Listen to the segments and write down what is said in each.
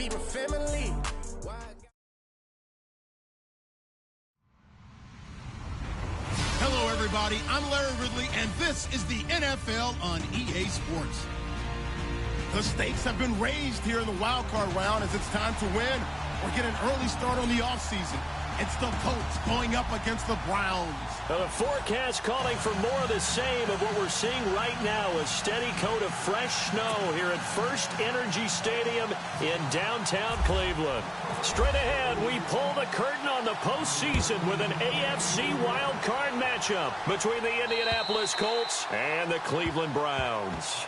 feed my family. Hello, everybody. I'm Larry Ridley, and this is the NFL on EA Sports. The stakes have been raised here in the wild card round as it's time to win or get an early start on the offseason. It's the Colts going up against the Browns. Well, the forecast calling for more of the same of what we're seeing right now, a steady coat of fresh snow here at First Energy Stadium in downtown Cleveland. Straight ahead, we pull the curtain on the postseason with an AFC wildcard matchup between the Indianapolis Colts and the Cleveland Browns.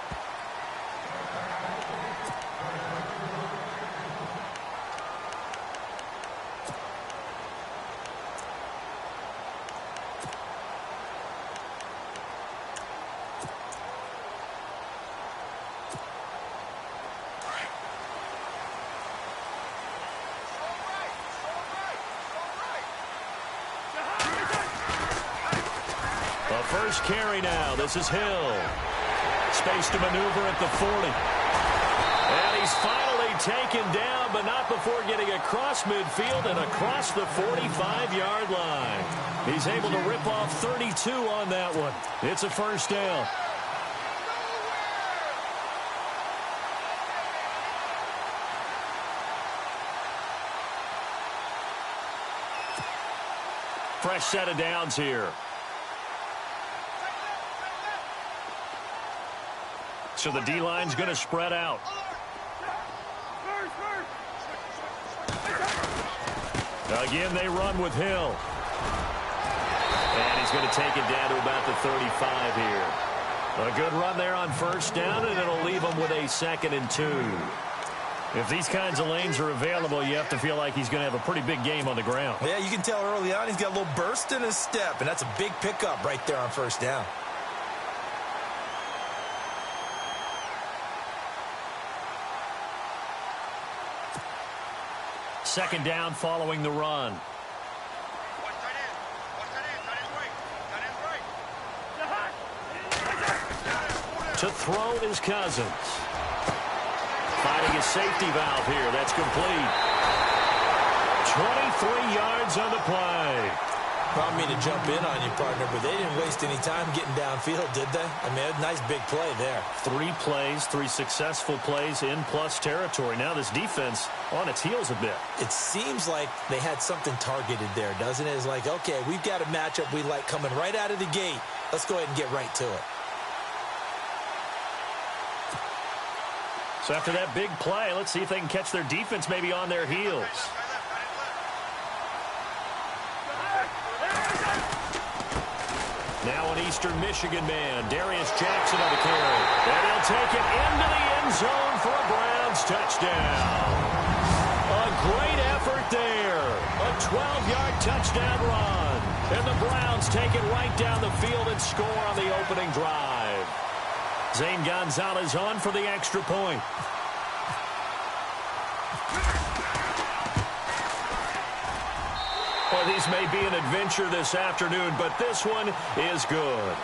First carry now. This is Hill. Space to maneuver at the 40. And he's finally taken down, but not before getting across midfield and across the 45-yard line. He's able to rip off 32 on that one. It's a first down. Fresh set of downs here. So the D-line's going to spread out. Again, they run with Hill. And he's going to take it down to about the 35 here. A good run there on first down, and it'll leave him with a 2nd and 2. If these kinds of lanes are available, you have to feel like he's going to have a pretty big game on the ground. Yeah, you can tell early on he's got a little burst in his step, and that's a big pickup right there on first down. Second down following the run. To throw is Cousins. Finding a safety valve here. That's complete. 23 yards on the play. I don't mean to jump in on you, partner, but they didn't waste any time getting downfield, did they? I mean, a nice big play there. 3 plays, 3 successful plays in plus territory. Now this defense on its heels a bit. It seems like they had something targeted there, doesn't it? It's like, okay, we've got a matchup we like coming right out of the gate. Let's go ahead and get right to it. So after that big play, let's see if they can catch their defense maybe on their heels. Now an Eastern Michigan man, Darius Jackson on the carry. And he'll take it into the end zone for a Browns touchdown. A great effort there. A 12-yard touchdown run. And the Browns take it right down the field and score on the opening drive. Zane Gonzalez on for the extra point. Well, these may be an adventure this afternoon, but this one is good.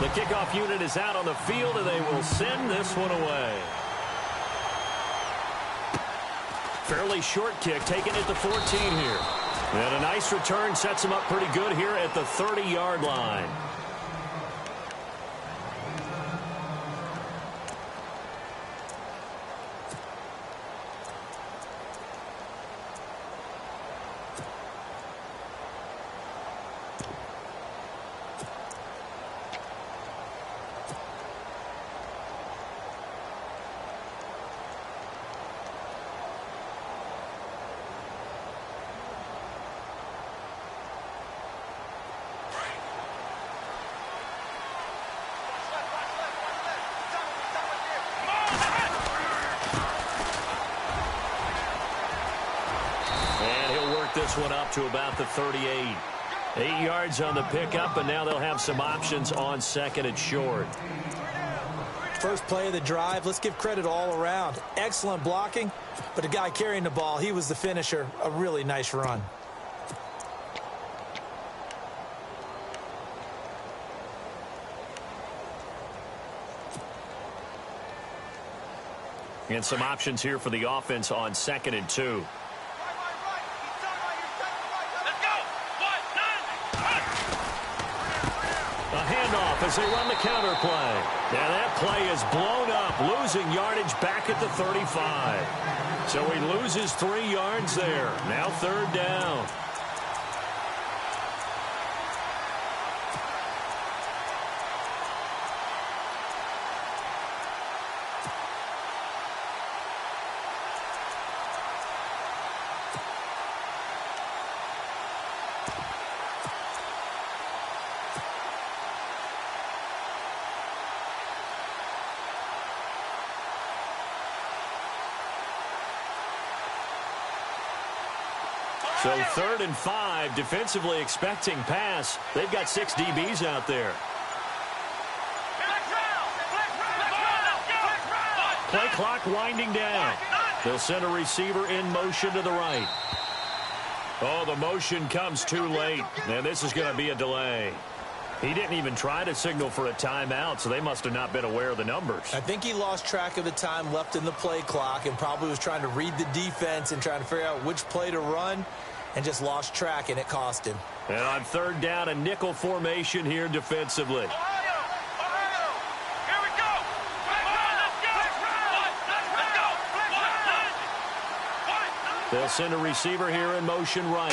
The kickoff unit is out on the field, and they will send this one away. Fairly short kick, taken at the 14 here. And a nice return sets him up pretty good here at the 30-yard line. This one up to about the 38. 8 yards on the pickup, and now they'll have some options on 2nd and short. First play of the drive, let's give credit all around. Excellent blocking, but the guy carrying the ball, he was the finisher. A really nice run. And some options here for the offense on 2nd and 2. A handoff as they run the counter play. And that play is blown up, losing yardage back at the 35. So he loses 3 yards there. Now 3rd down. So 3rd and 5, defensively expecting pass. They've got 6 DBs out there. Play clock winding down. They'll send a receiver in motion to the right. Oh, the motion comes too late. And this is going to be a delay. He didn't even try to signal for a timeout, so they must have not been aware of the numbers. I think he lost track of the time left in the play clock and probably was trying to read the defense and trying to figure out which play to run and just lost track, and it cost him. And on 3rd down, a nickel formation here defensively. They'll send a receiver here in motion right.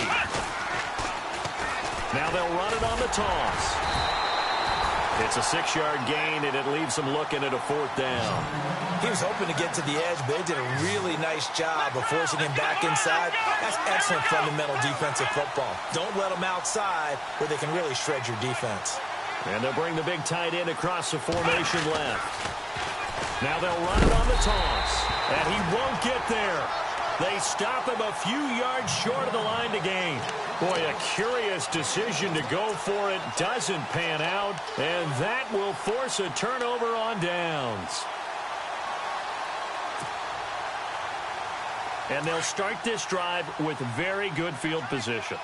Now they'll run it on the toss. It's a 6-yard gain, and it leaves them looking at a 4th down. He was hoping to get to the edge, but they did a really nice job of forcing him back inside. That's excellent fundamental defensive football. Don't let them outside where they can really shred your defense. And they'll bring the big tight end across the formation left. Now they'll run it on the toss, and he won't get there. They stop him a few yards short of the line to gain. Boy, a curious decision to go for it. Doesn't pan out, and that will force a turnover on downs. And they'll start this drive with very good field position.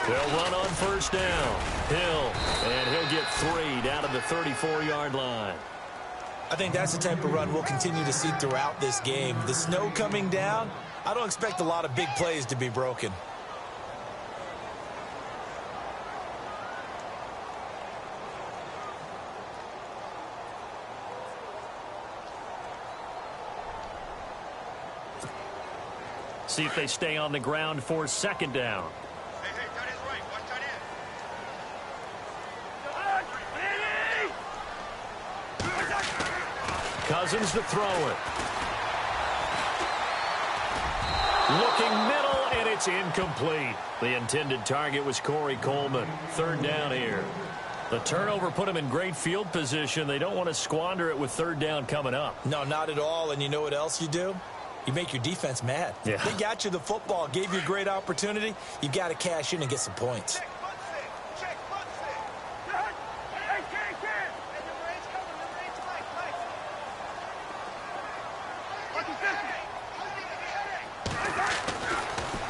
They'll run on 1st down. Hill, and he'll get 3 down to the 34-yard line. I think that's the type of run we'll continue to see throughout this game. The snow coming down, I don't expect a lot of big plays to be broken. See if they stay on the ground for 2nd down. Cousins to throw it. Looking middle, and it's incomplete. The intended target was Corey Coleman. 3rd down here. The turnover put him in great field position. They don't want to squander it with 3rd down coming up. No, not at all. And you know what else you do? You make your defense mad. Yeah. They got you the football, gave you a great opportunity. You got to cash in and get some points.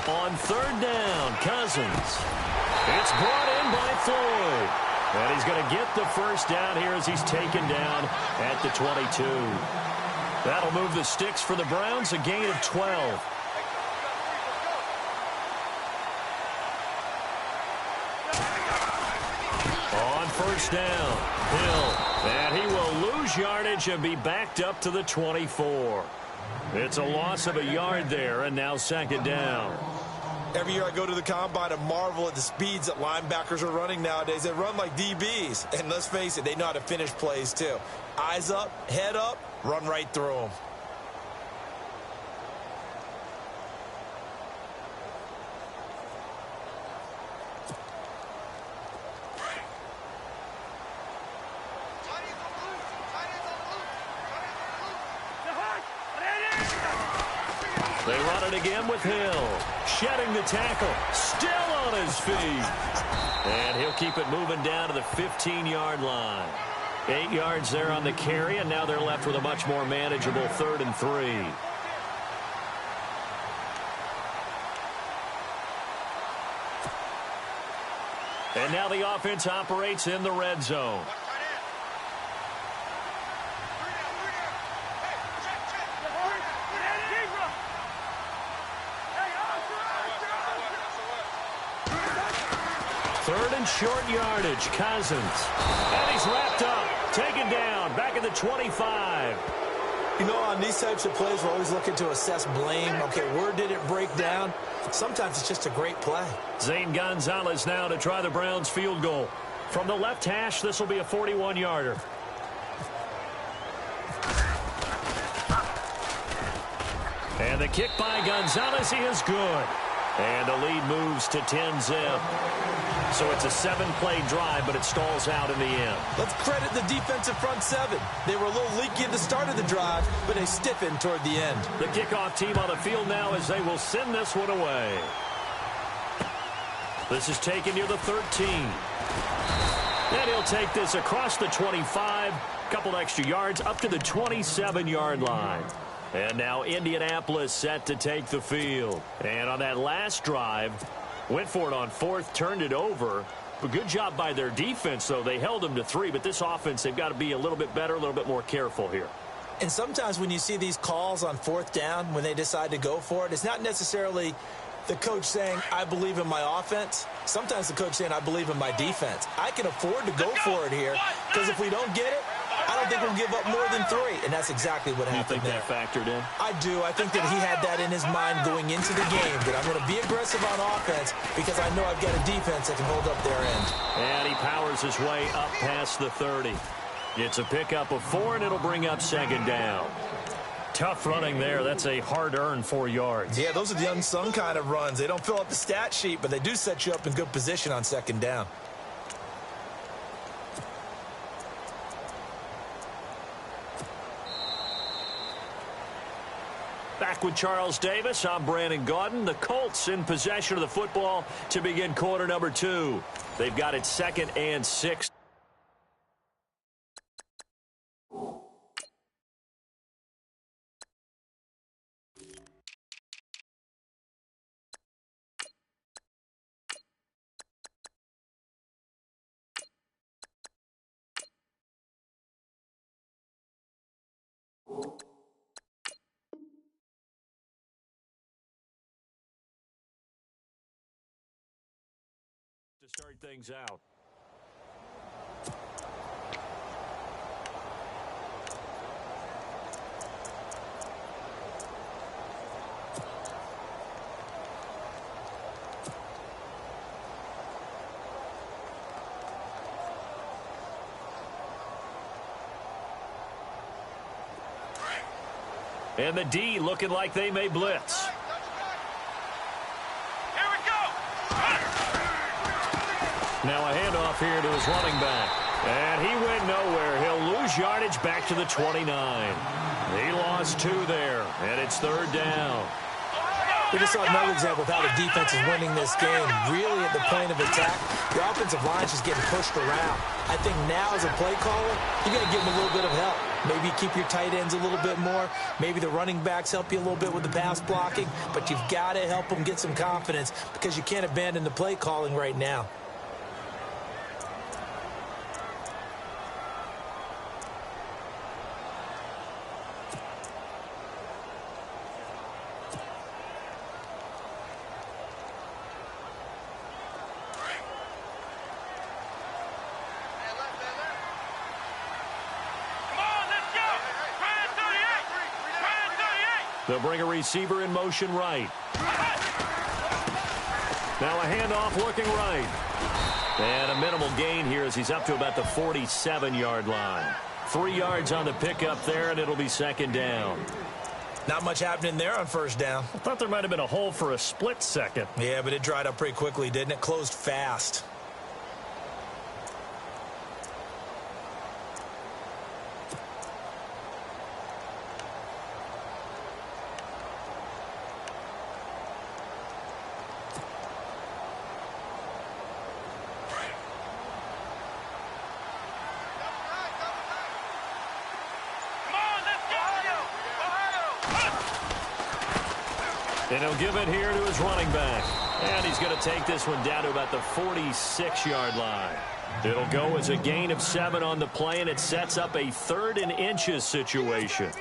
On 3rd down, Cousins. It's brought in by Floyd. And he's going to get the 1st down here as he's taken down at the 22. That'll move the sticks for the Browns, a gain of 12. On 1st down, Hill. And he will lose yardage and be backed up to the 24. It's a loss of a yard there, and now 2nd down. Every year I go to the combine and marvel at the speeds that linebackers are running nowadays. They run like DBs. And let's face it, they know how to finish plays too. Eyes up, head up, run right through them. They run it again with Hill. Shedding the tackle. Still on his feet. And he'll keep it moving down to the 15-yard line. 8 yards there on the carry, and now they're left with a much more manageable 3rd and 3. And And now the offense operates in the red zone. Third and short yardage, Cousins. And he's wrapped up, taken down, back at the 25. You know, on these types of plays, we're always looking to assess blame. Okay, where did it break down? Sometimes it's just a great play. Zane Gonzalez now to try the Browns field goal. From the left hash, this will be a 41-yarder. And the kick by Gonzalez, he is good. And the lead moves to 10-zip. So it's a 7-play drive, but it stalls out in the end. Let's credit the defensive front seven. They were a little leaky at the start of the drive, but they stiffened toward the end. The kickoff team on the field now as they will send this one away. This is taken near the 13. And he'll take this across the 25. Couple extra yards up to the 27-yard line. And now Indianapolis set to take the field. And on that last drive, went for it on fourth, turned it over. But good job by their defense, though. They held them to 3, but this offense, they've got to be a little bit better, a little bit more careful here. And sometimes when you see these calls on fourth down, when they decide to go for it, it's not necessarily the coach saying, I believe in my offense. Sometimes the coach saying, I believe in my defense. I can afford to go for it here, because if we don't get it, I don't think we'll give up more than 3, and that's exactly what happened there. You think that factored in? I do. I think that he had that in his mind going into the game, that I'm going to be aggressive on offense because I know I've got a defense that can hold up their end. And he powers his way up past the 30. It's a pickup of 4, and it'll bring up second down. Tough running there. That's a hard-earned 4 yards. Yeah, those are the unsung kind of runs. They don't fill up the stat sheet, but they do set you up in good position on second down. Back with Charles Davis, I'm Brandon Gaudin. The Colts in possession of the football to begin quarter number 2. They've got it 2nd and 6. To start things out. And the D looking like they may blitz. Now a handoff here to his running back. And he went nowhere. He'll lose yardage back to the 29. He lost 2 there, and it's 3rd down. We just saw another example of how the defense is winning this game. Really at the point of attack, the offensive line is just getting pushed around. I think now as a play caller, you got to give them a little bit of help. Maybe keep your tight ends a little bit more. Maybe the running backs help you a little bit with the pass blocking. But you've got to help them get some confidence because you can't abandon the play calling right now. They'll bring a receiver in motion right. Now a handoff looking right. And a minimal gain here as he's up to about the 47-yard line. 3 yards on the pickup there, and it'll be 2nd down. Not much happening there on 1st down. I thought there might have been a hole for a split second. Yeah, but it dried up pretty quickly, didn't it? Closed fast. And he'll give it here to his running back. And he's going to take this one down to about the 46-yard line. It'll go as a gain of 7 on the play, and it sets up a 3rd and inches situation.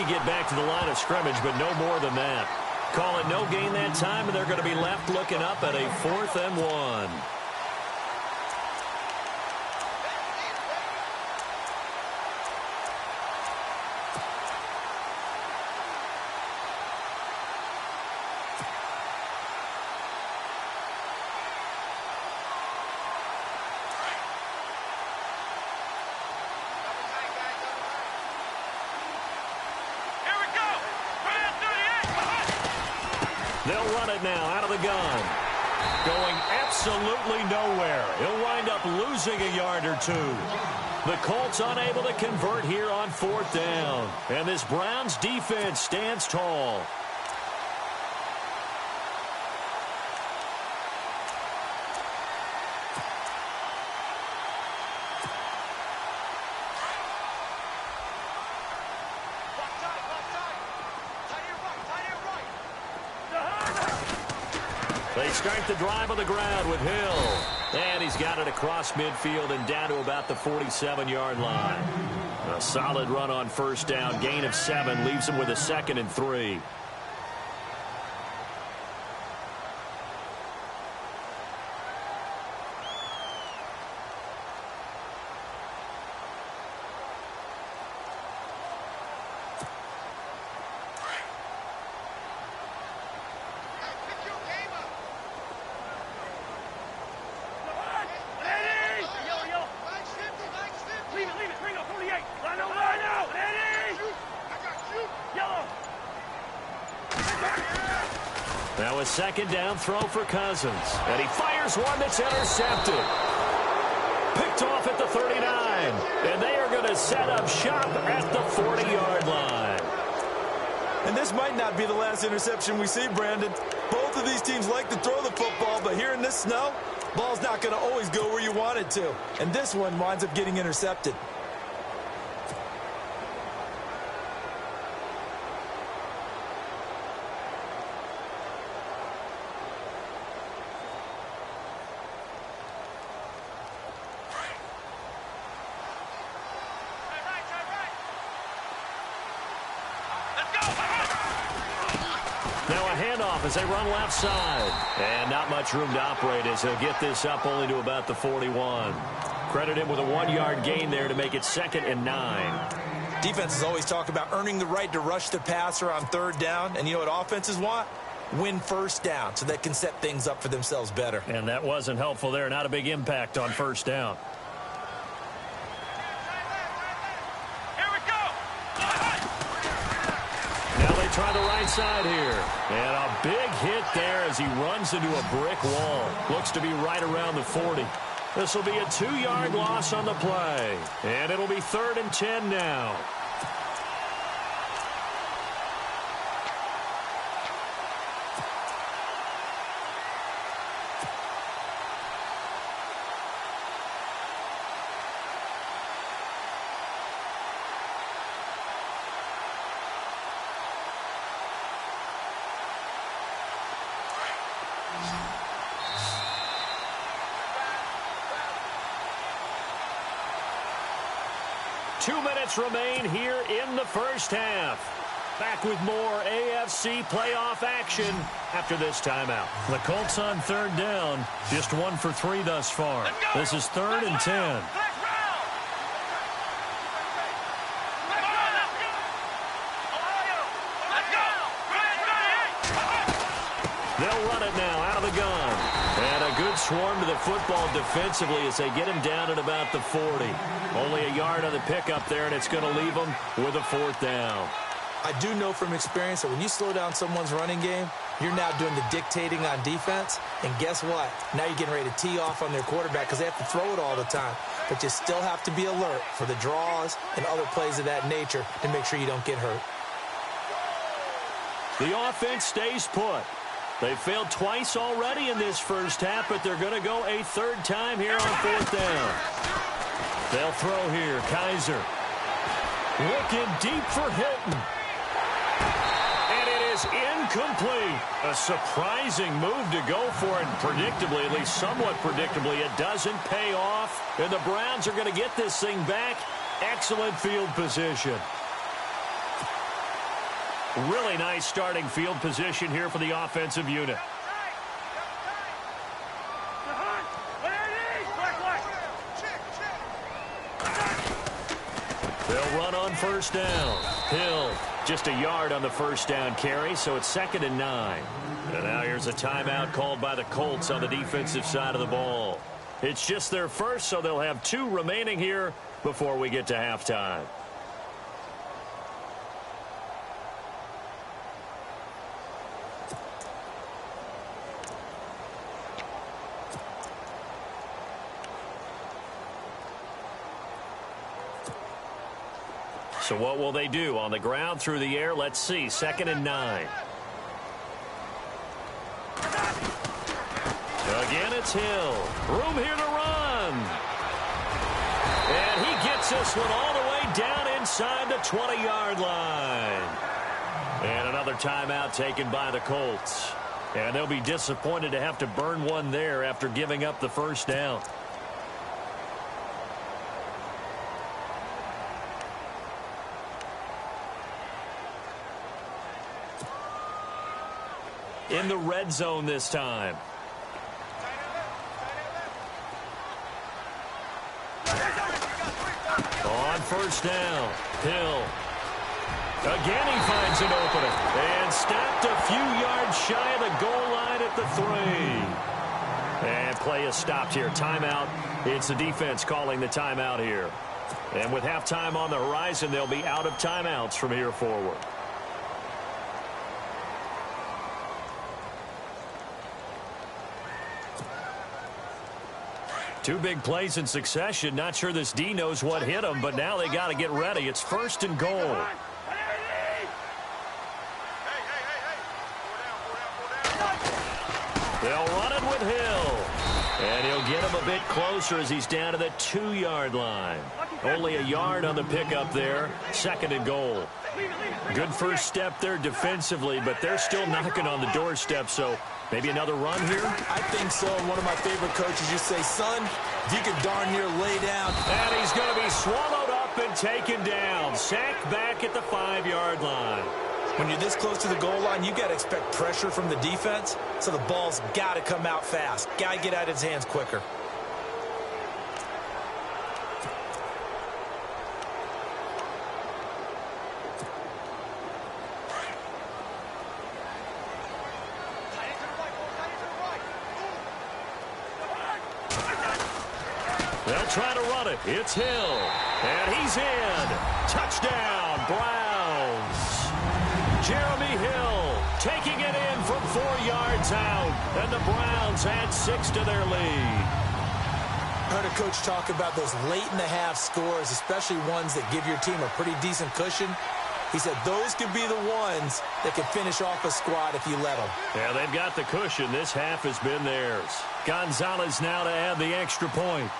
Get back to the line of scrimmage, but no more than that. Call it no gain that time, and they're going to be left looking up at a 4th and 1. They'll run it now out of the gun. Going absolutely nowhere. He'll wind up losing a yard or 2. The Colts unable to convert here on 4th down. And this Browns defense stands tall. They start the drive on the ground with Hill. And he's got it across midfield and down to about the 47-yard line. A solid run on 1st down. Gain of 7 leaves him with a 2nd and 3. Now a 2nd down throw for Cousins. And he fires one that's intercepted. Picked off at the 39. And they are going to set up shop at the 40-yard line. And this might not be the last interception we see, Brandon. Both of these teams like to throw the football, but here in this snow, ball's not going to always go where you want it to. And this one winds up getting intercepted. Now a handoff as they run left side. And not much room to operate as he'll get this up only to about the 41. Credit him with a 1-yard gain there to make it 2nd and 9. Defenses always talk about earning the right to rush the passer on 3rd down. And you know what offenses want? Win 1st down so they can set things up for themselves better. And that wasn't helpful there. Not a big impact on 1st down. Try the right side here. And a big hit there as he runs into a brick wall. Looks to be right around the 40. This will be a 2-yard loss on the play. And it'll be 3rd and 10 now. Two minutes remain here in the 1st half. Back with more AFC playoff action after this timeout. The Colts on 3rd down. Just 1 for 3 thus far. This is 3rd and 10. They'll run it now out of the gun. And a good swarm to the football defensively as they get him down at about the 40. Only a yard on the pickup there, and it's going to leave them with a 4th down. I do know from experience that when you slow down someone's running game, You're now doing the dictating on defense, and guess what? Now you're getting ready to tee off on their quarterback because they have to throw it all the time. But you still have to be alert for the draws and other plays of that nature to make sure you don't get hurt. The offense stays put. They failed twice already in this first half, but they're going to go a third time here on fourth down. They'll throw here. Kaiser looking deep for Hilton. And it is incomplete. A surprising move to go for it. Predictably, at least somewhat predictably, it doesn't pay off. And the Browns are going to get this thing back. Excellent field position. Really nice starting field position here for the offensive unit. They'll run on first down. Hill just a yard on the first down carry, so it's 2nd and 9. And now here's a timeout called by the Colts on the defensive side of the ball. It's just their first, so they'll have 2 remaining here before we get to halftime. So what will they do? On the ground, through the air? Let's see. 2nd and 9. Again, it's Hill. Room here to run. And he gets this one all the way down inside the 20-yard line. And another timeout taken by the Colts. And they'll be disappointed to have to burn one there after giving up the first down. In the red zone this time. On first down, Hill. Again he finds an opening. And stopped a few yards shy of the goal line at the 3. And play is stopped here. Timeout. It's the defense calling the timeout here. And with halftime on the horizon, they'll be out of timeouts from here forward. Two big plays in succession. Not sure this D knows what hit him, but now they got to get ready. It's 1st and goal. They'll run it with Hill. And he'll get him a bit closer as he's down to the 2-yard line. Only a yard on the pickup there. 2nd and goal. Good first step there defensively, but they're still knocking on the doorstep, so maybe another run here? I think so. And one of my favorite coaches, you say, son, if you could darn near lay down. And he's going to be swallowed up and taken down. Sacked back at the 5-yard line. When you're this close to the goal line, you got to expect pressure from the defense, so the ball's got to come out fast. Got to get out of his hands quicker. They'll try to run it. It's Hill. And he's in. Touchdown, Browns. Jeremy Hill taking it in from 4 yards out. And the Browns add 6 to their lead. I heard a coach talk about those late-in-the-half scores, especially ones that give your team a pretty decent cushion. He said those could be the ones that can finish off a squad if you let them. Yeah, they've got the cushion. This half has been theirs. Gonzalez now to add the extra point.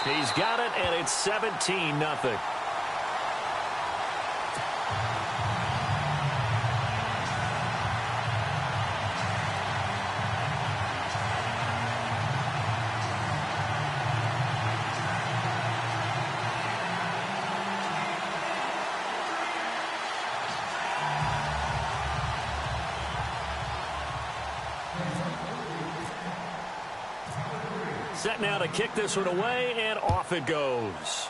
He's got it, and it's 17-0. Set now to kick this one away, and off it goes.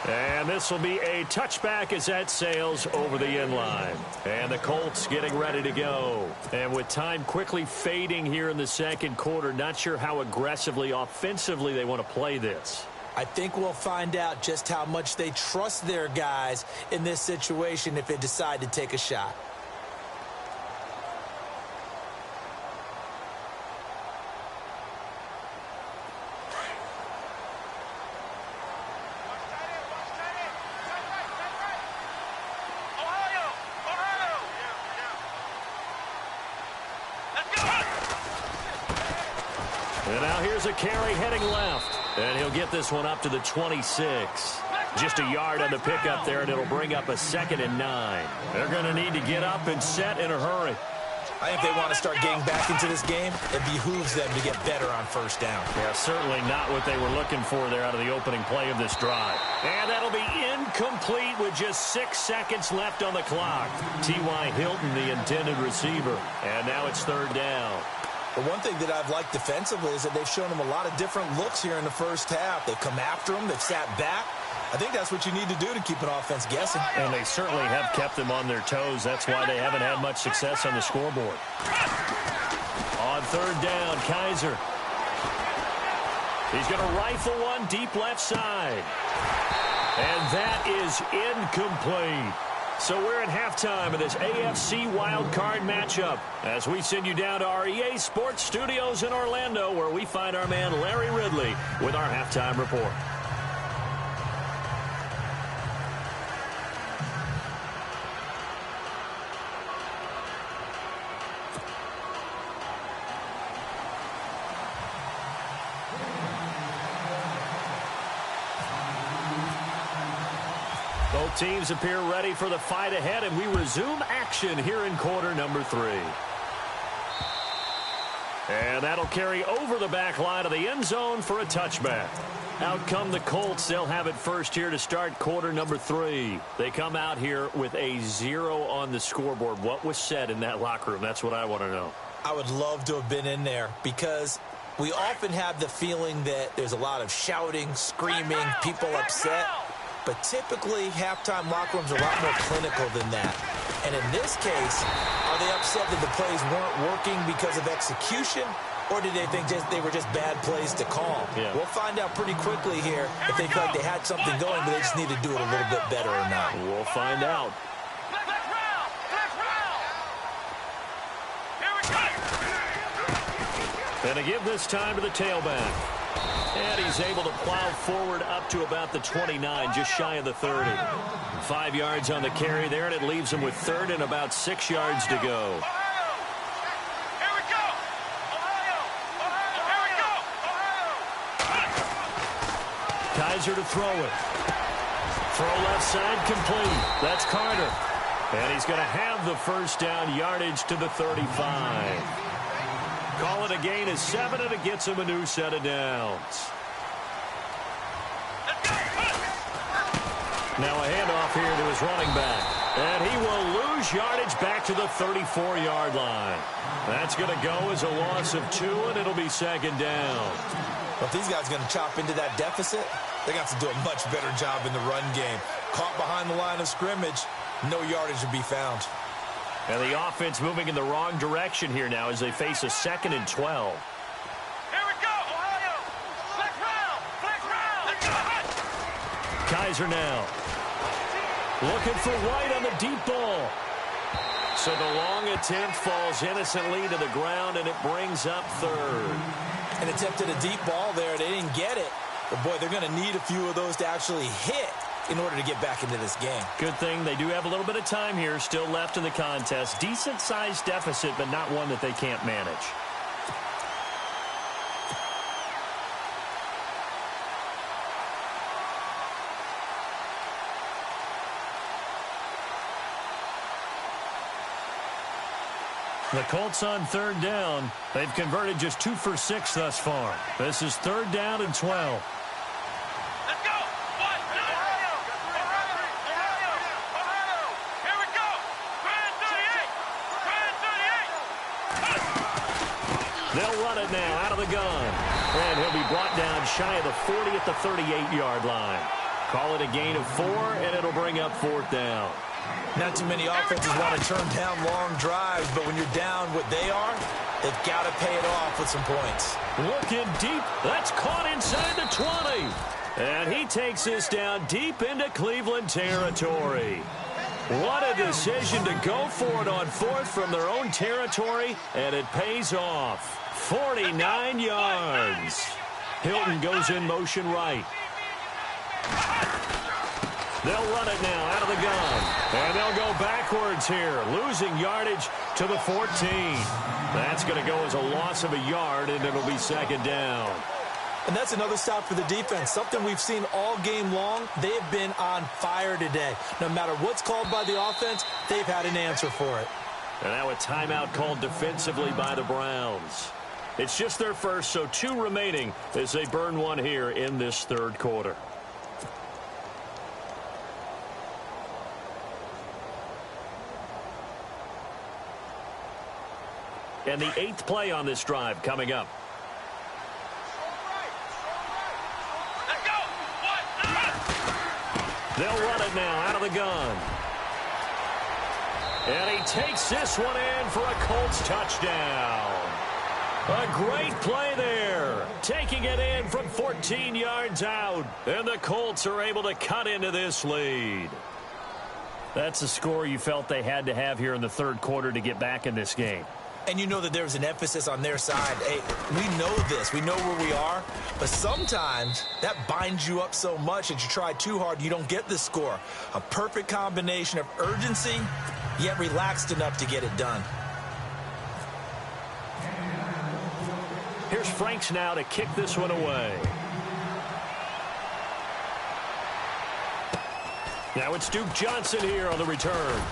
And this will be a touchback as that sails over the end line. And the Colts getting ready to go. And with time quickly fading here in the second quarter, not sure how aggressively, offensively they want to play this. I think we'll find out just how much they trust their guys in this situation if they decide to take a shot. And now here's a carry heading left. And he'll get this one up to the 26. Just a yard on the pickup there, and it'll bring up a 2nd and 9. They're going to need to get up and set in a hurry. I think they want to start getting back into this game. It behooves them to get better on first down. Yeah, certainly not what they were looking for there out of the opening play of this drive. And that'll be incomplete with just 6 seconds left on the clock. T.Y. Hilton, the intended receiver. And now it's 3rd down. The one thing that I've liked defensively is that they've shown them a lot of different looks here in the first half. They've come after them. They've sat back. I think that's what you need to do to keep an offense guessing. And they certainly have kept them on their toes. That's why they haven't had much success on the scoreboard. On 3rd down, Kaiser. He's going to rifle one deep left side. And that is incomplete. So we're at halftime of this AFC wildcard matchup as we send you down to our EA Sports Studios in Orlando, where we find our man Larry Ridley with our halftime report. Both teams appear ready for the fight ahead, and we resume action here in quarter number 3. And that'll carry over the back line of the end zone for a touchback. Out come the Colts. They'll have it first here to start quarter number 3. They come out here with a 0 on the scoreboard. What was said in that locker room? That's what I want to know. I would love to have been in there because we often have the feeling that there's a lot of shouting, screaming, people upset. But typically, halftime locker rooms are a lot more clinical than that. And in this case, are they upset that the plays weren't working because of execution? Or did they think they were just bad plays to call? Yeah. We'll find out pretty quickly here if they feel like they had something going, but they just need to do it a little bit better or not. We'll find out. Gonna give this time to the tailback. And he's able to plow forward up to about the 29, just shy of the 30. 5 yards on the carry there, and it leaves him with 3rd and about 6 yards to go. Kaiser to throw it. Throw left side complete. That's Carter. And he's going to have the first down, yardage to the 35. Call it a gain of 7, and it gets him a new set of downs. Now a handoff here to his running back. And he will lose yardage back to the 34-yard line. That's going to go as a loss of 2, and it'll be 2nd down. Well, if these guys are going to chop into that deficit, they got to do a much better job in the run game. Caught behind the line of scrimmage, no yardage to be found. And the offense moving in the wrong direction here now as they face a 2nd and 12. Here we go, Ohio! Flex round! Flex round! Kaiser now. Looking for White on the deep ball. So the long attempt falls innocently to the ground, and it brings up 3rd. And attempted a deep ball there. They didn't get it. But, boy, they're going to need a few of those to actually hit in order to get back into this game. Good thing they do have a little bit of time here still left in the contest. Decent-sized deficit, but not one that they can't manage. The Colts on 3rd down. They've converted just 2 for 6 thus far. This is 3rd down and 12. Let's go! Ohio! Ohio! Here we go! Grand 38! They'll run it now out of the gun. And he'll be brought down shy of the 40 at the 38-yard line. Call it a gain of 4, and it'll bring up 4th down. Not too many offenses want to turn down long drives, but when you're down what they are, they've got to pay it off with some points. Looking deep. That's caught inside the 20. And he takes this down deep into Cleveland territory. What a decision to go for it on fourth from their own territory, and it pays off. 49 yards. Hilton goes in motion right. They'll run it now out of the gun. And they'll go backwards here, losing yardage to the 14. That's going to go as a loss of a yard, and it'll be second down. And that's another stop for the defense, something we've seen all game long. They have been on fire today. No matter what's called by the offense, they've had an answer for it. And now a timeout called defensively by the Browns. It's just their first, so 2 remaining as they burn one here in this third quarter. And the 8th play on this drive coming up. Let's go. They'll run it now out of the gun. And he takes this one in for a Colts touchdown. A great play there. Taking it in from 14 yards out. And the Colts are able to cut into this lead. That's the score you felt they had to have here in the third quarter to get back in this game. And you know that there's an emphasis on their side. Hey, we know this. We know where we are. But sometimes that binds you up so much that you try too hard, you don't get the score. A perfect combination of urgency, yet relaxed enough to get it done. Here's Franks now to kick this one away. Now it's Duke Johnson here on the return.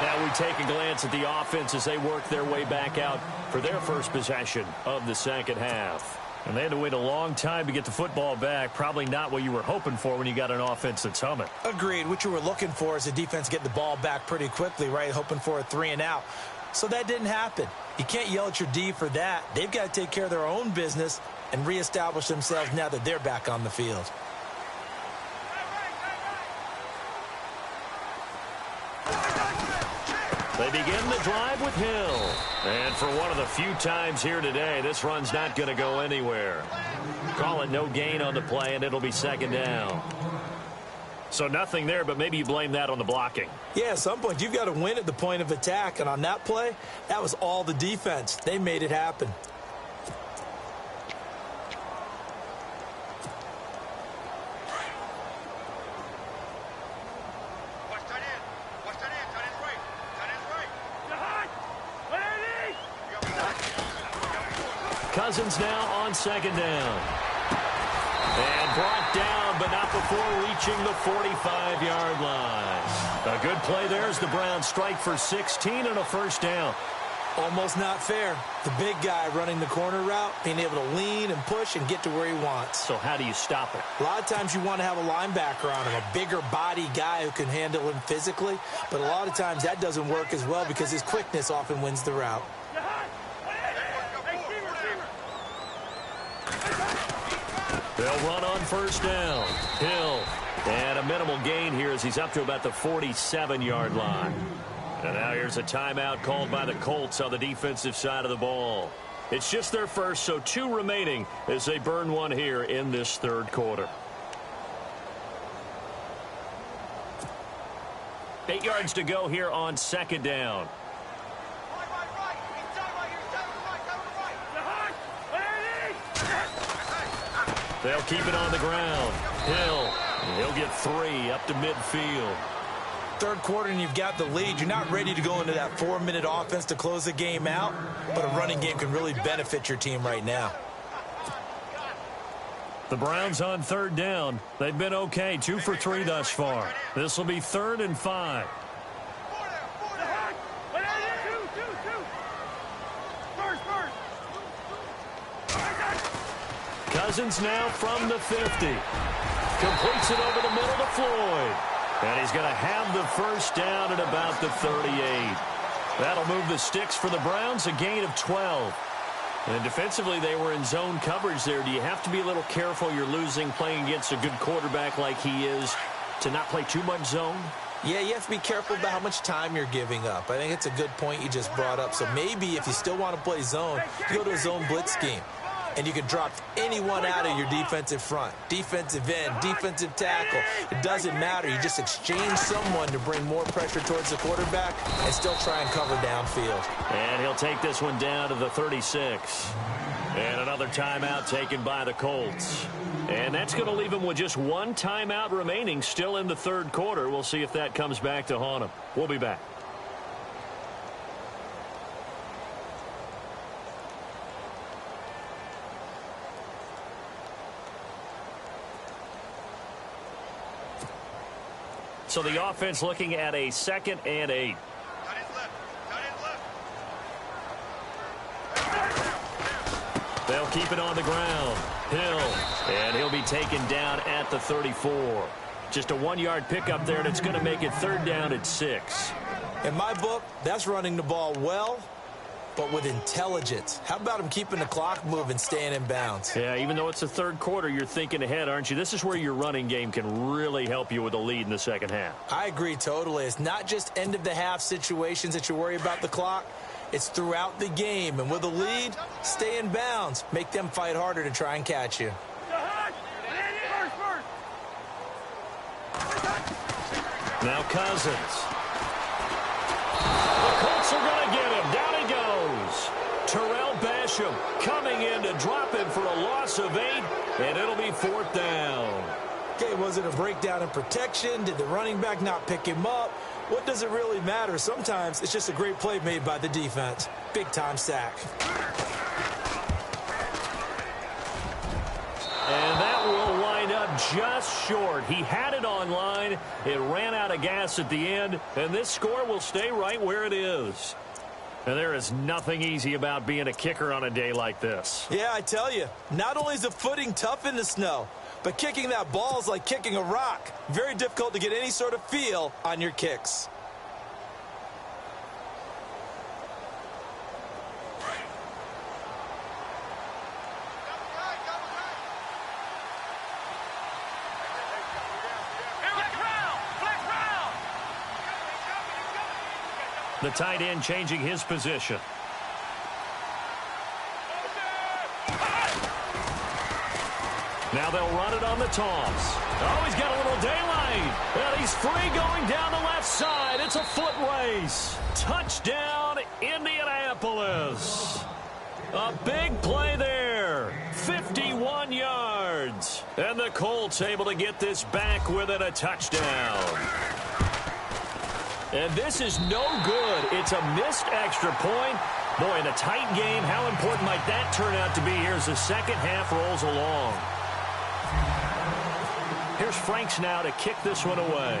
Now we take a glance at the offense as they work their way back out for their first possession of the second half. And they had to wait a long time to get the football back. Probably not what you were hoping for when you got an offense that's humming. Agreed. What you were looking for is the defense get the ball back pretty quickly, right? Hoping for a 3 and out. So that didn't happen. You can't yell at your D for that. They've got to take care of their own business and reestablish themselves now that they're back on the field. They begin the drive with Hill. And for one of the few times here today, this run's not going to go anywhere. Call it no gain on the play, and it'll be second down. So nothing there, but maybe you blame that on the blocking. Yeah, at some point, you've got to win at the point of attack. And on that play, that was all the defense. They made it happen. Cousins now on second down. And brought down, but not before reaching the 45-yard line. A good play there as the Browns strike for 16 and a first down. Almost not fair. The big guy running the corner route, being able to lean and push and get to where he wants. So how do you stop it? A lot of times you want to have a linebacker on him, a bigger body guy who can handle him physically. But a lot of times that doesn't work as well because his quickness often wins the route. They'll run on first down. Hill. And a minimal gain here as he's up to about the 47-yard line. And now here's a timeout called by the Colts on the defensive side of the ball. It's just their first, so 2 remaining as they burn one here in this third quarter. 8 yards to go here on second down. They'll keep it on the ground. Hill. He'll get 3 up to midfield. Third quarter and you've got the lead. You're not ready to go into that 4-minute offense to close the game out, but a running game can really benefit your team right now. The Browns on third down. They've been okay, 2 for 3 thus far. This will be 3rd and 5. Cousins now from the 50. Completes it over the middle to Floyd. And he's going to have the first down at about the 38. That'll move the sticks for the Browns, a gain of 12. And defensively, they were in zone coverage there. Do you have to be a little careful you're losing playing against a good quarterback like he is to not play too much zone? Yeah, you have to be careful about how much time you're giving up. I think it's a good point you just brought up. So maybe if you still want to play zone, you go to a zone blitz scheme. and you can drop anyone out of your defensive front. Defensive end, defensive tackle. It doesn't matter. You just exchange someone to bring more pressure towards the quarterback and still try and cover downfield. And he'll take this one down to the 36. And another timeout taken by the Colts. And that's going to leave him with just one timeout remaining still in the third quarter. We'll see if that comes back to haunt him. We'll be back. So the offense looking at a 2nd and 8. They'll keep it on the ground. Hill. And he'll be taken down at the 34. Just a 1-yard pickup there, and it's going to make it 3rd down at 6. In my book, that's running the ball well, but with intelligence. How about him keeping the clock moving, staying in bounds? Yeah, even though it's the third quarter, you're thinking ahead, aren't you? This is where your running game can really help you with a lead in the second half. I agree totally. It's not just end-of-the-half situations that you worry about the clock. It's throughout the game. And with a lead, stay in bounds. Make them fight harder to try and catch you. Now Cousins. The Colts are going to get him. Down he goes. Terrell Basham coming in to drop him for a loss of 8, and it'll be 4th down. Okay, was it a breakdown in protection? Did the running back not pick him up? What does it really matter? Sometimes it's just a great play made by the defense. Big-time sack. And that will wind up just short. He had it on line. It ran out of gas at the end, and this score will stay right where it is. And there is nothing easy about being a kicker on a day like this. Yeah, I tell you, not only is the footing tough in the snow, but kicking that ball is like kicking a rock. Very difficult to get any sort of feel on your kicks. The tight end changing his position. Now they'll run it on the toss. Oh, he's got a little daylight. And he's free going down the left side. It's a foot race. Touchdown, Indianapolis. A big play there. 51 yards. And the Colts able to get this back within a touchdown. And this is no good. It's a missed extra point. Boy, in a tight game, how important might that turn out to be here as the second half rolls along? Here's Franks now to kick this one away.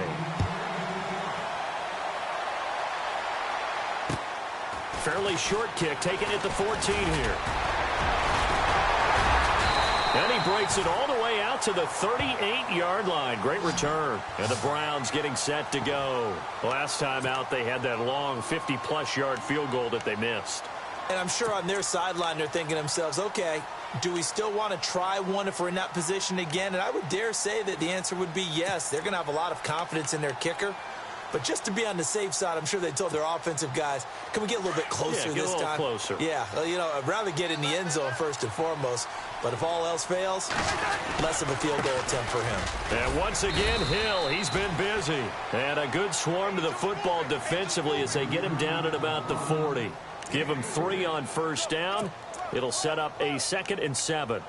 Fairly short kick, taken at the 14 here. And he breaks it all the way out to the 38-yard line. Great return. And the Browns getting set to go. Last time out, they had that long 50-plus yard field goal that they missed. And I'm sure on their sideline, they're thinking to themselves, okay, do we still want to try one if we're in that position again? And I would dare say that the answer would be yes. They're going to have a lot of confidence in their kicker. But just to be on the safe side, I'm sure they told their offensive guys, can we get a little bit closer this time? Yeah, get a little closer. Yeah, well, you know, I'd rather get in the end zone first and foremost. But if all else fails, less of a field goal attempt for him. And once again, Hill, he's been busy. And a good swarm to the football defensively as they get him down at about the 40. Give him 3 on first down. It'll set up a 2nd and 7.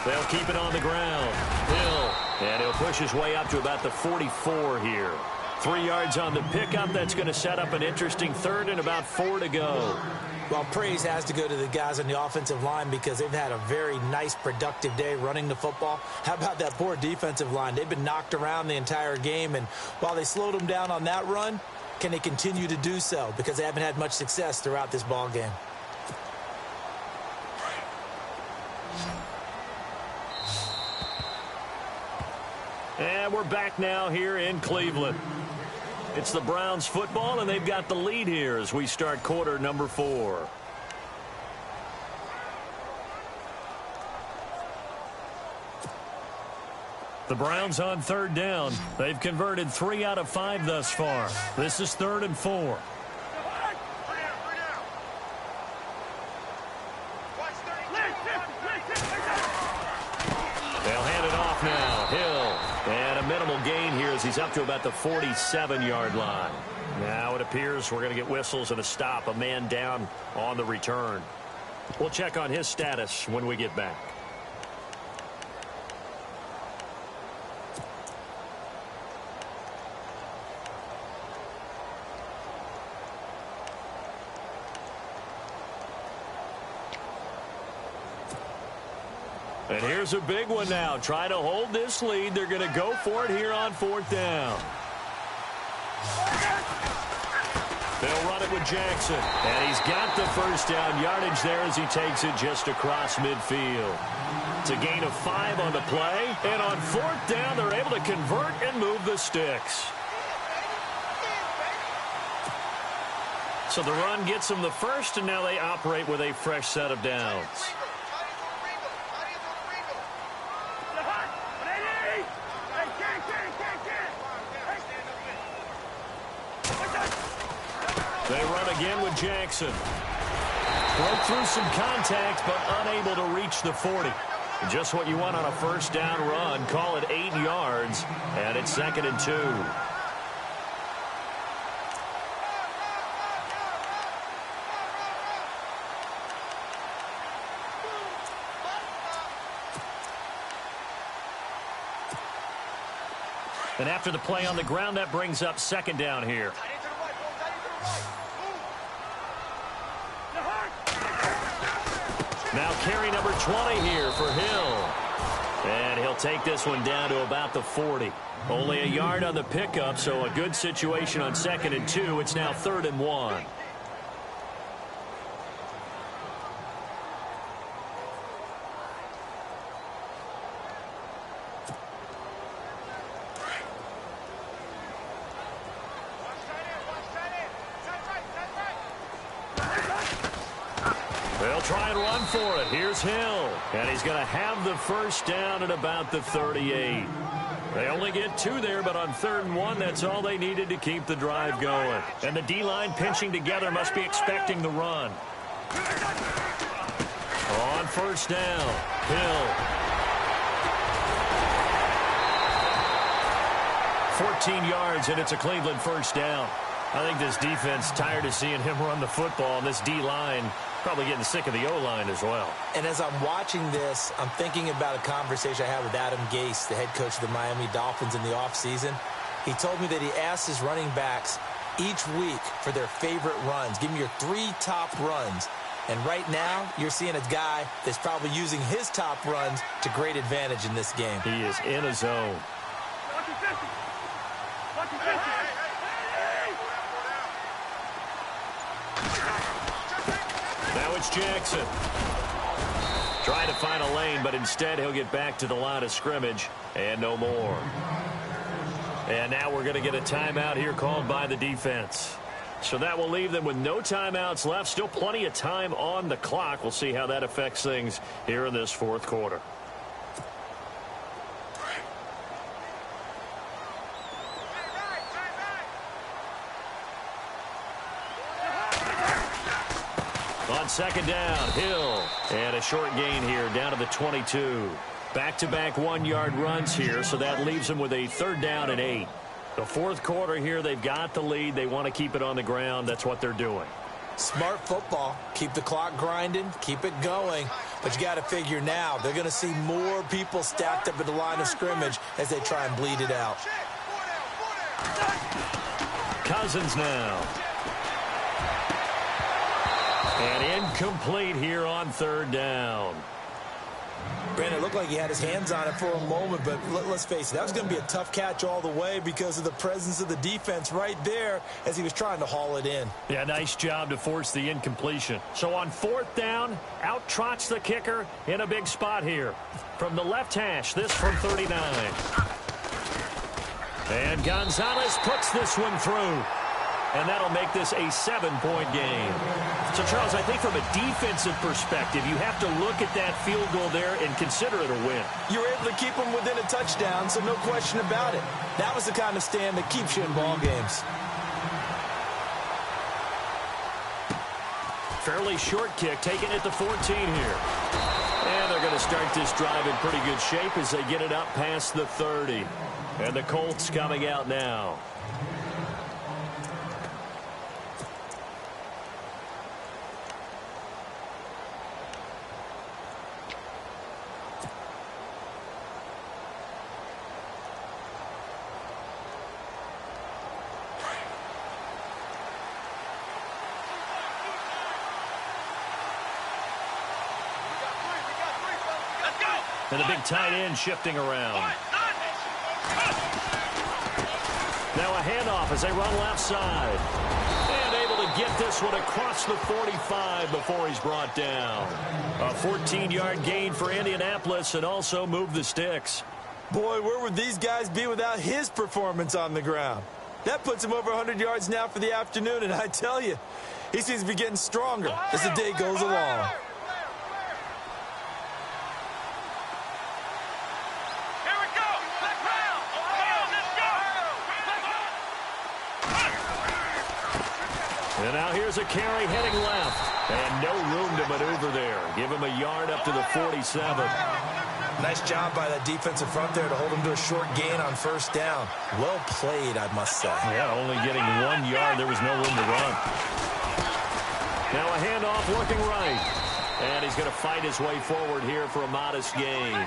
They'll keep it on the ground. Hill. And he'll push his way up to about the 44 here. 3 yards on the pickup. That's going to set up an interesting 3rd and about 4 to go. Well, praise has to go to the guys on the offensive line because they've had a very nice, productive day running the football. How about that poor defensive line? They've been knocked around the entire game, and while they slowed them down on that run, can they continue to do so? Because they haven't had much success throughout this ball game. And we're back now here in Cleveland. It's the Browns football, and they've got the lead here as we start quarter number 4. The Browns on third down. They've converted 3 out of 5 thus far. This is 3rd and 4. They'll hand it off now. Hill. And a minimal gain here as he's up to about the 47-yard line. Now it appears we're going to get whistles and a stop. A man down on the return. We'll check on his status when we get back. And here's a big one now. Trying to hold this lead. They're going to go for it here on 4th down. They'll run it with Jackson. And he's got the first down yardage there as he takes it just across midfield. It's a gain of 5 on the play. And on 4th down, they're able to convert and move the sticks. So the run gets them the first, and now they operate with a fresh set of downs. They run again with Jackson. Broke through some contact, but unable to reach the 40. Just what you want on a first down run. Call it 8 yards, and it's 2nd and 2. And after the play on the ground, that brings up 2nd down here. Now carry number 20 here for Hill. And he'll take this one down to about the 40. Only a yard on the pickup, so a good situation on 2nd and 2. It's now 3rd and 1. They'll try and run for it. Here's Hill. And he's going to have the first down at about the 38. They only get 2 there, but on 3rd and 1, that's all they needed to keep the drive going. And the D-line pinching together must be expecting the run. On first down, Hill. 14 yards, and it's a Cleveland first down. I think this defense tired of seeing him run the football, and this D-line probably getting sick of the O-line as well. And as I'm watching this, I'm thinking about a conversation I had with Adam Gase, the head coach of the Miami Dolphins in the offseason. He told me that he asked his running backs each week for their favorite runs. Give me your 3 top runs. And right now, you're seeing a guy that's probably using his top runs to great advantage in this game. He is in a zone. Now it's Jackson. Trying to find a lane, but instead he'll get back to the line of scrimmage and no more. And now we're going to get a timeout here called by the defense. So that will leave them with no timeouts left. Still plenty of time on the clock. We'll see how that affects things here in this 4th quarter. On 2nd down, Hill. And a short gain here down to the 22. Back-to-back 1-yard runs here, so that leaves them with a 3rd down and 8. The 4th quarter here, they've got the lead. They want to keep it on the ground. That's what they're doing. Smart football. Keep the clock grinding. Keep it going. But you got to figure now, they're going to see more people stacked up at the line of scrimmage as they try and bleed it out. Cousins now. And incomplete here on 3rd down. Brandon, it looked like he had his hands on it for a moment, but let's face it, that was going to be a tough catch all the way because of the presence of the defense right there as he was trying to haul it in. Yeah, nice job to force the incompletion. So on 4th down, out trots the kicker in a big spot here. From the left hash, this from 39. And Gonzalez puts this one through. And that'll make this a 7-point game. So, Charles, I think from a defensive perspective, you have to look at that field goal there and consider it a win. You're able to keep them within a touchdown, so no question about it. That was the kind of stand that keeps you in ball games. Fairly short kick, taking it to 14 here. And they're going to start this drive in pretty good shape as they get it up past the 30. And the Colts coming out now. And a big tight end shifting around. Now a handoff as they run left side. And able to get this one across the 45 before he's brought down. A 14-yard gain for Indianapolis and also move the sticks. Boy, where would these guys be without his performance on the ground? That puts him over 100 yards now for the afternoon, and I tell you, he seems to be getting stronger as the day goes along. And now here's a carry heading left. And no room to maneuver there. Give him a yard up to the 47. Nice job by that defensive front there to hold him to a short gain on first down. Well played, I must say. Yeah, only getting 1 yard. There was no room to run. Now a handoff working right. And he's going to fight his way forward here for a modest gain.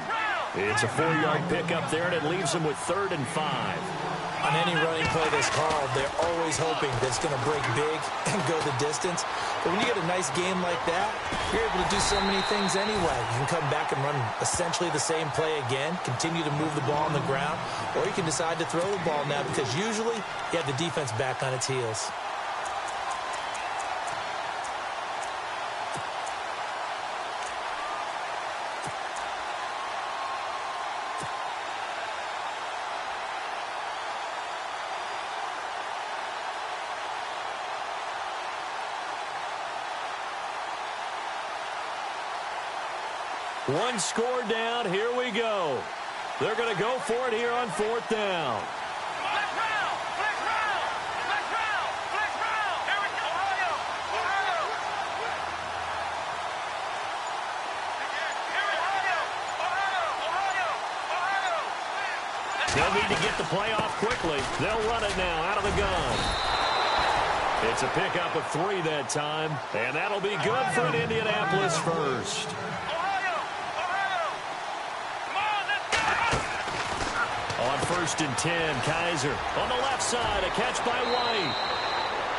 It's a 4-yard pickup there, and it leaves him with 3rd and 5. On any running play that's called, they're always hoping that it's going to break big and go the distance. But when you get a nice game like that, you're able to do so many things anyway. You can come back and run essentially the same play again, continue to move the ball on the ground, or you can decide to throw the ball now because usually you have the defense back on its heels. One score down. Here we go. They're going to go for it here on 4th down. They'll need to get the play off quickly. They'll run it now out of the gun. It's a pickup of 3 that time, and that'll be good for an Indianapolis first. On 1st and 10, Kaiser on the left side, a catch by White.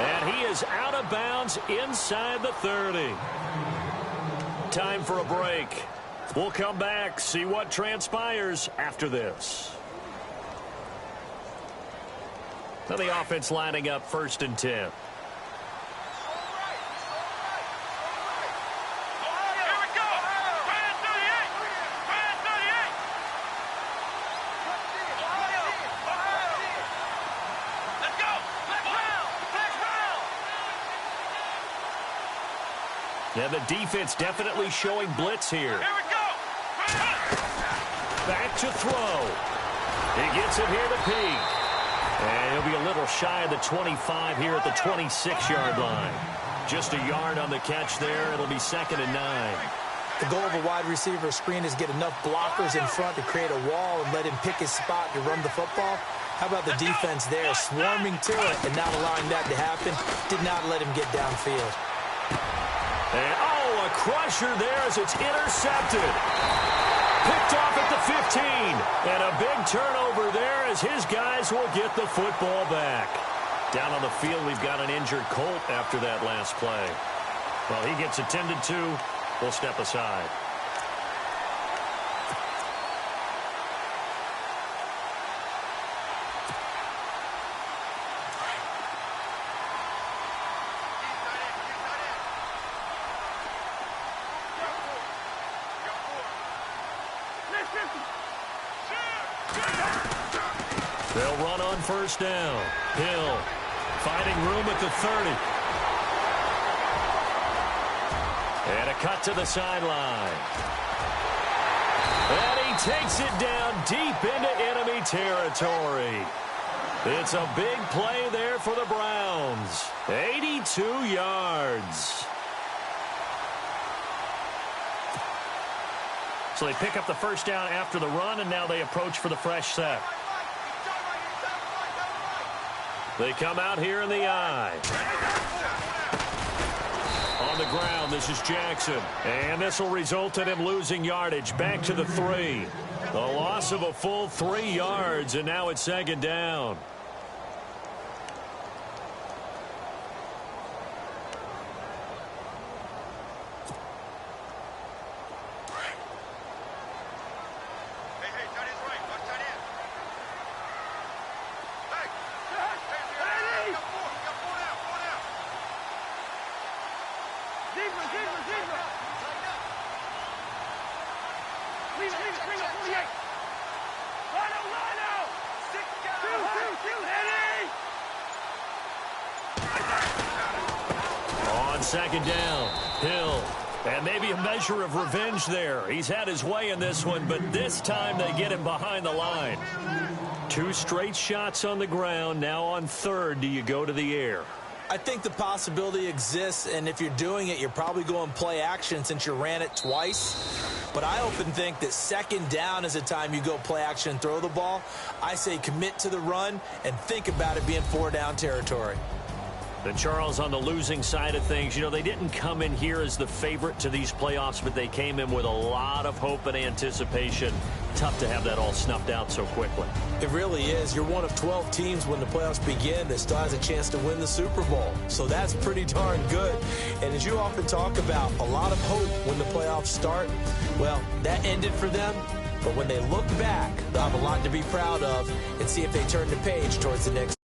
And he is out of bounds inside the 30. Time for a break. We'll come back, see what transpires after this. So the offense lining up 1st and 10. And the defense definitely showing blitz here. Back to throw. He gets it here to Peak. And he'll be a little shy of the 25 here at the 26-yard line. Just a yard on the catch there. It'll be 2nd and 9. The goal of a wide receiver screen is get enough blockers in front to create a wall and let him pick his spot to run the football. How about the defense there, swarming to it and not allowing that to happen? Did not let him get downfield. And, oh, a crusher there as it's intercepted. Picked off at the 15. And a big turnover there as his guys will get the football back. Down on the field, we've got an injured Colt after that last play. Well, he gets attended to. We'll step aside. They'll run on 1st down. Hill Finding room at the 30. And a cut to the sideline. And he takes it down deep into enemy territory. It's a big play there for the Browns. 82 yards. So they pick up the first down after the run, and now they approach for the fresh set. They come out here in the I. On the ground, this is Jackson. And this will result in him losing yardage. Back to the 3. The loss of a full 3 yards, and now it's second down. On second down, Hill. And maybe a measure of revenge there. He's had his way in this one, but this time they get him behind the line. 2 straight shots on the ground. Now on third, do you go to the air? I think the possibility exists, and if you're doing it, you're probably going play action since you ran it twice. But I often think that second down is the time you go play action and throw the ball. I say commit to the run and think about it being 4-down territory. And Charles, on the losing side of things, you know, they didn't come in here as the favorite to these playoffs, but they came in with a lot of hope and anticipation. Tough to have that all snuffed out so quickly. It really is. You're one of 12 teams when the playoffs begin that still has a chance to win the Super Bowl. So that's pretty darn good. And as you often talk about, a lot of hope when the playoffs start. Well, that ended for them. But when they look back, they'll have a lot to be proud of and see if they turn the page towards the next